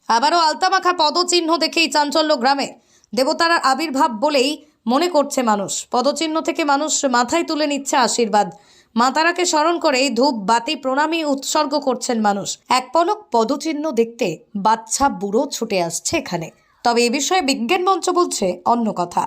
আবারও আলতামাখা পদচিহ্ন দেখেই চাঞ্চল্য গ্রামে। দেবতার আবির্ভাব বলেই মনে করছে মানুষ। পদচিহ্ন থেকে মানুষ মাথায় তুলে নিচ্ছে আশীর্বাদ। মা তারাকে স্মরণ করেই ধূপ বাতি প্রণামী উৎসর্গ করছেন মানুষ। এক পলক পদচিহ্ন দেখতে বাচ্চা বুড়ো ছুটে আসছে এখানে। তবে এ বিষয়ে বিজ্ঞান মঞ্চ বলছে অন্য কথা।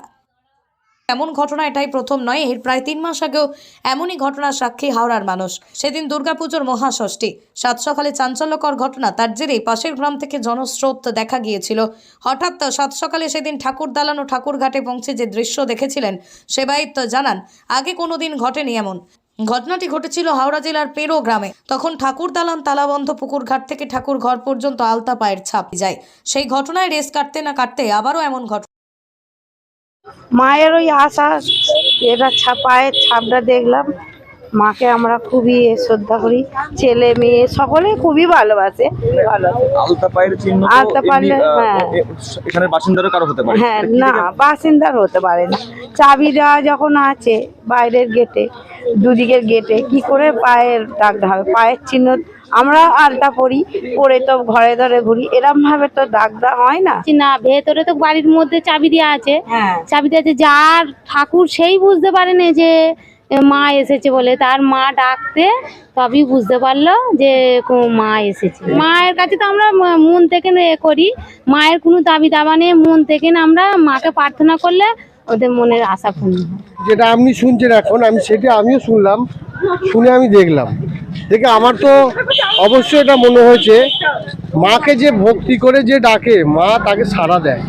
এমন ঘটনা এটাই প্রথম নয়। এর প্রায় 3 মাস আগেও এমনই ঘটনার সাক্ষী হাওড়ার মানুষ। সেদিন দুর্গাপুজোর মহাষষ্ঠী। সাত সকালে চাঞ্চল্যকর ঘটনা। তার জেরেই পাশের গ্রাম থেকে জনস্রোত দেখা গিয়েছিল। হঠাৎ সাত সকালে সেদিন ঠাকুর দালান ও ঠাকুরঘাটে পৌঁছে যে দৃশ্য দেখেছিলেন সেবায়িত জানান আগে কোনোদিন ঘটেনি এমন। ঘটনাটি ঘটেছিল হাওড়া জেলার পেরো গ্রামে। তখন ঠাকুর দালান তালাবন্ধ, পুকুর ঘাট থেকে ঠাকুর ঘর পর্যন্ত আলতা পায়ের ছাপ যায়। সেই ঘটনায় রেস কাটতে না কাটতে আবারও এমন ঘটনা। মায়ের ওই আশা এটা পায়ের ছাপটা দেখলাম। মাকে আমরা খুবই শ্রদ্ধা করি, ছেলে মেয়ে সকলে খুবই ভালোবাসে। আলতা পায়ের চিহ্ন আলতা পারলে হ্যাঁ, এখানে বাসিন্দারও কারো হতে পারে। হ্যাঁ না, বাসিন্দার হতে পারে না। চাবি দেওয়া যখন আছে বাইরের গেটে, দুদিকের গেটে, কি করে পায়ের দাগটা হবে? পায়ের চিহ্ন আমরা আলতা পরি, পরে তো ঘরে ধরে ঘুরি, এরম ভাবে তো দাগটা হয় না। না, ভেতরে তো বাড়ির মধ্যে চাবি দেওয়া আছে। হ্যাঁ, চাবি দেওয়া আছে, যার ঠাকুর সেই বুঝতে পারেনি যে মা এসেছে বলে। তার মা ডাকতে তবেই বুঝতে পারলো যে মা এসেছে। মায়ের কাছে তো আমরা মন থেকে করি, মায়ের কোনো দাবি দাবা নেই। মন থেকে আমরা মাকে প্রার্থনা করলে ওদের মনের আশা পূর্ণ হয়। যেটা আপনি শুনছেন এখন, সেটা আমিও শুনলাম, শুনে আমি দেখলাম, দেখে আমার তো অবশ্যই এটা মনে হয়েছে মাকে যে ভক্তি করে যে ডাকে, মা তাকে সাড়া দেয়।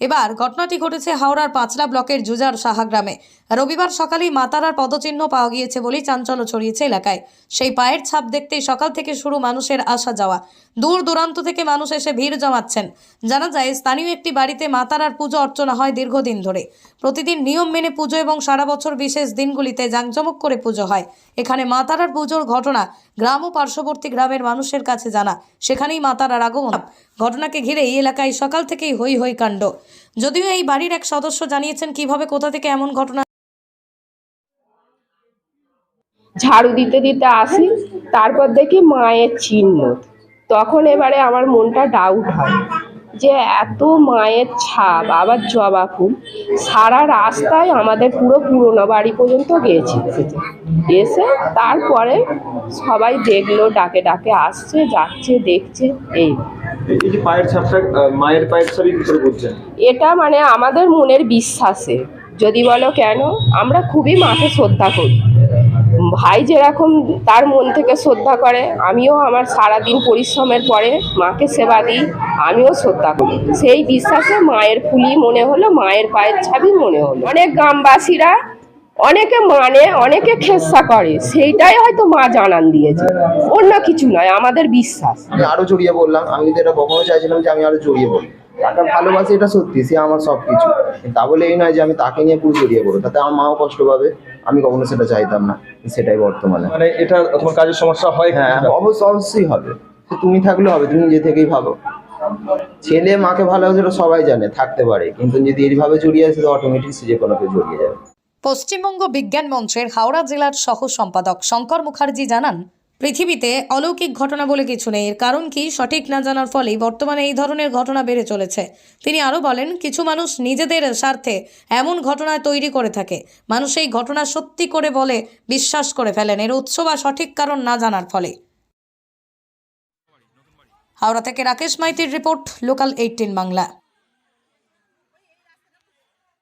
এবার ঘটনাটি ঘটেছে হাওড়ার পাঁচলা ব্লকের জুজার সাহা গ্রামে। রবিবার সকালেই মা তারার পদচিহ্ন পাওয়া গিয়েছে বলেই চাঞ্চল্য ছড়িয়েছে এলাকায়। সেই পায়ের ছাপ দেখতেই সকাল থেকে শুরু মানুষের আসা যাওয়া। দূর দূরান্ত থেকে মানুষ এসে ভিড় জমাচ্ছেন। জানা যায় স্থানীয় একটি বাড়িতে মা তারার পুজো অর্চনা হয় দীর্ঘদিন ধরে। প্রতিদিন নিয়ম মেনে পুজো এবং সারা বছর বিশেষ দিনগুলিতে জাঁকজমক করে পুজো হয়। এখানে মা তারার পুজোর ঘটনা গ্রাম ও পার্শ্ববর্তী গ্রামের মানুষের কাছে জানা। সেখানেই মা তারার আগমন। ঘটনাকে ঘিরে এই এলাকায় সকাল থেকেই হই হই কাণ্ড। যদিও এই বাড়ির এক সদস্য জানিয়েছেন কিভাবে কোথা থেকে এমন ঘটনা। ঝাড়ু দিতে দিতে আসি, তারপর দেখি মায়ের চিহ্ন। তখন এবারে আমার মনটা ডাউট হয় যে এত মায়ের ছাপ, আবার জবা ফুল, সারা রাস্তায় আমাদের পুরো পুরোনো বাড়ি পর্যন্ত গিয়েছি। এসে তারপরে সবাই দেখলো, ডাকে ডাকে আসছে, যাচ্ছে, দেখছে। এই যে পায়ের ছাপটা মায়ের পায়ের ছাপই কি করে বুঝছেন? এটা মানে আমাদের মনের বিশ্বাসে। যদি বলো কেন, আমরা খুবই মাকে শ্রদ্ধা করি। ভাই যেরকম তার মন থেকে শ্রদ্ধা করে, আমিও আমার সারাদিন পরিশ্রমের পরে মাকে সেবা দিই, আমিও শ্রদ্ধা করি। সেই বিশ্বাসে মায়ের ফুলই মনে হলো, মায়ের পায়ের ছাবি মনে হলো। অনেক গ্রামবাসীরা অনেকে মানে, অনেকে খেসা করে, সেইটাই হয়তো মা জানান দিয়েছে, অন্য কিছু নয়, আমাদের বিশ্বাস। আমি আরো জড়িয়ে বললাম। আমি কিন্তু এটা কখনো চাইছিলাম যে আমি আরো জড়িয়ে বলি। তাকে ভালোবাসি, এটা সত্যি, সে আমার সবকিছু। তা বলে এই নয় যে আমি তাকে নিয়ে পুরো জড়িয়ে পড়বো, তাতে আমার মাও কষ্ট পাবে। আমি কখনো সেটা চাইতাম না, সেটাই বর্তমানে। মানে এটা তোমার কাজের সমস্যা হয়? হ্যাঁ, অবশ্যই হবে। তুমি থাকলে হবে, তুমি নিজে থেকেই ভাবো। ছেলে মাকে ভালোবাসে এটা সবাই জানে, থাকতে পারে, কিন্তু যদি এইভাবে জড়িয়ে আসে তো অটোমেটিক সে যে কোনো কেউ জড়িয়ে যাবে। পশ্চিমবঙ্গ বিজ্ঞান মঞ্চের হাওড়া জেলার সহ সম্পাদক শঙ্কর মুখার্জি জানান, পৃথিবীতে অলৌকিক ঘটনা বলে কিছু নেই। এর কারণ কি সঠিক না জানার ফলেই বর্তমানে এই ধরনের ঘটনা বেড়ে চলেছে। তিনি আরও বলেন, কিছু মানুষ নিজেদের স্বার্থে এমন ঘটনা তৈরি করে থাকে। মানুষ এই ঘটনা সত্যি করে বলে বিশ্বাস করে ফেলেন এর উৎস বা সঠিক কারণ না জানার ফলে। হাওড়া থেকে রাকেশ মাইতির রিপোর্ট, লোকাল 18 বাংলা।